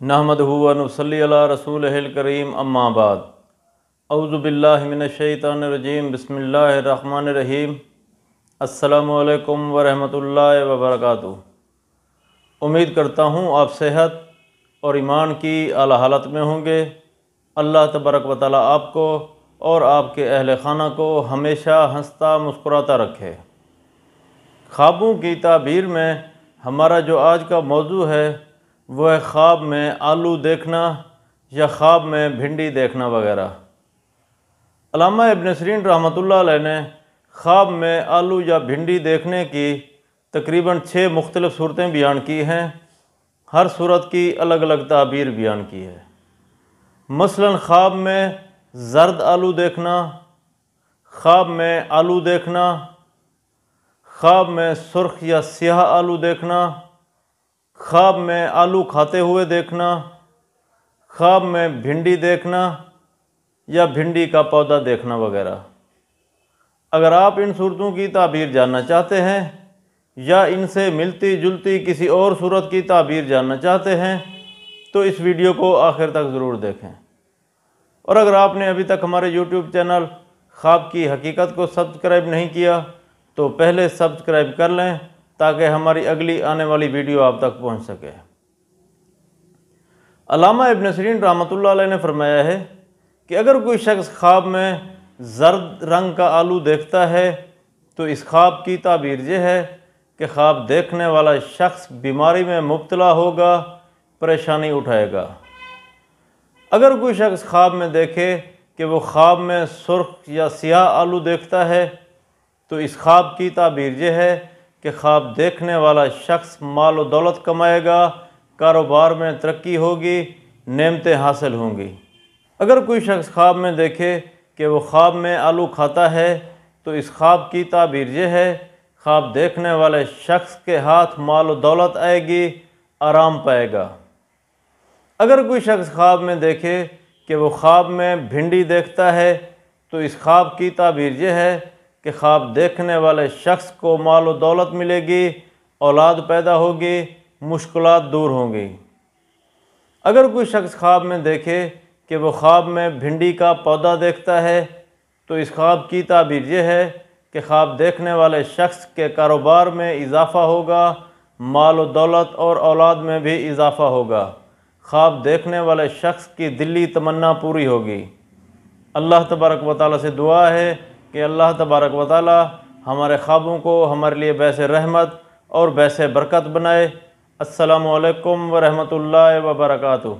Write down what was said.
नहमदहु व नुसल्ली अला रसूलिहिल करीम अम्मा बाद। औज़ु बिल्लाहि मिनश्शैतानिर रजीम बिस्मिल्लाहिर्रहमानिर्रहीम। अस्सलामु अलैकुम व रहमतुल्लाहि व बरकातुहू। उम्मीद करता हूँ आप सेहत और ईमान की आला हालत में होंगे। अल्लाह तबारक व तआला आपको और आपके अहल खाना को हमेशा हंसता मुस्कुराता रखे। ख्वाबों की ताबीर में हमारा जो आज का मौजू है वह है ख्वाब में आलू देखना या ख्वाब में भिंडी देखना वगैरह। अल्लामा इब्न सीरीन रहमतुल्लाह अलैह ने ख्वाब में आलू या भिंडी देखने की तकरीबन 6 मुख्तलिफ़ सूरतें बयान की हैं। हर सूरत की अलग अलग ताबीर बयान की है। मसलन ख्वाब में जर्द आलू देखना, ख्वाब में आलू देखना, ख्वाब में सुर्ख या स्याह आलू देखना, ख्वाब में आलू खाते हुए देखना, ख्वाब में भिंडी देखना या भिंडी का पौधा देखना वगैरह। अगर आप इन सूरतों की ताबीर जानना चाहते हैं या इनसे मिलती जुलती किसी और सूरत की ताबीर जानना चाहते हैं तो इस वीडियो को आखिर तक ज़रूर देखें। और अगर आपने अभी तक हमारे YouTube चैनल ख्वाब की हकीकत को सब्सक्राइब नहीं किया तो पहले सब्सक्राइब कर लें ताकि हमारी अगली आने वाली वीडियो आप तक पहुंच सके। अल्लामा इब्न सीरीन रहमतुल्लाह अलैह ने फरमाया है कि अगर कोई शख्स ख्वाब में जर्द रंग का आलू देखता है तो इस ख्वाब की ताबीर यह है कि ख्वाब देखने वाला शख्स बीमारी में मुब्तला होगा, परेशानी उठाएगा। अगर कोई शख्स ख्वाब में देखे कि वो ख्वाब में सुर्ख या स्याह आलू देखता है तो इस ख्वाब की ताबीर यह है कि ख्वाब देखने वाला शख्स माल और दौलत कमाएगा, कारोबार में तरक्की होगी, नेमतें हासिल होंगी। अगर कोई शख्स ख्वाब में देखे कि वो ख्वाब में आलू खाता है तो इस ख्वाब की ताबीर यह है ख्वाब देखने वाले शख्स के हाथ माल और दौलत आएगी, आराम पाएगा। अगर कोई शख्स ख्वाब में देखे कि वो ख्वाब में भिंडी देखता है तो इस ख्वाब की ताबीर यह है कि ख्वाब देखने वाले शख्स को माल और दौलत मिलेगी, औलाद पैदा होगी, मुश्किलात दूर होंगी। अगर कोई शख्स ख्वाब में देखे कि वो ख्वाब में भिंडी का पौधा देखता है तो इस ख्वाब की ताबीर यह है कि ख्वाब देखने वाले शख्स के कारोबार में इजाफ़ा होगा, माल और दौलत और औलाद में भी इजाफ़ा होगा। ख्वाब देखने वाले शख्स की दिली तमन्ना पूरी होगी। अल्लाह तबारक व तआला से दुआ है कि अल्लाह तबारक व तआला हमारे ख्वाबों को हमारे लिए बैसे रहमत और बैसे बरकत बनाए। अस्सलामु अलैकुम व रहमतुल्लाहि व बरकातुहू।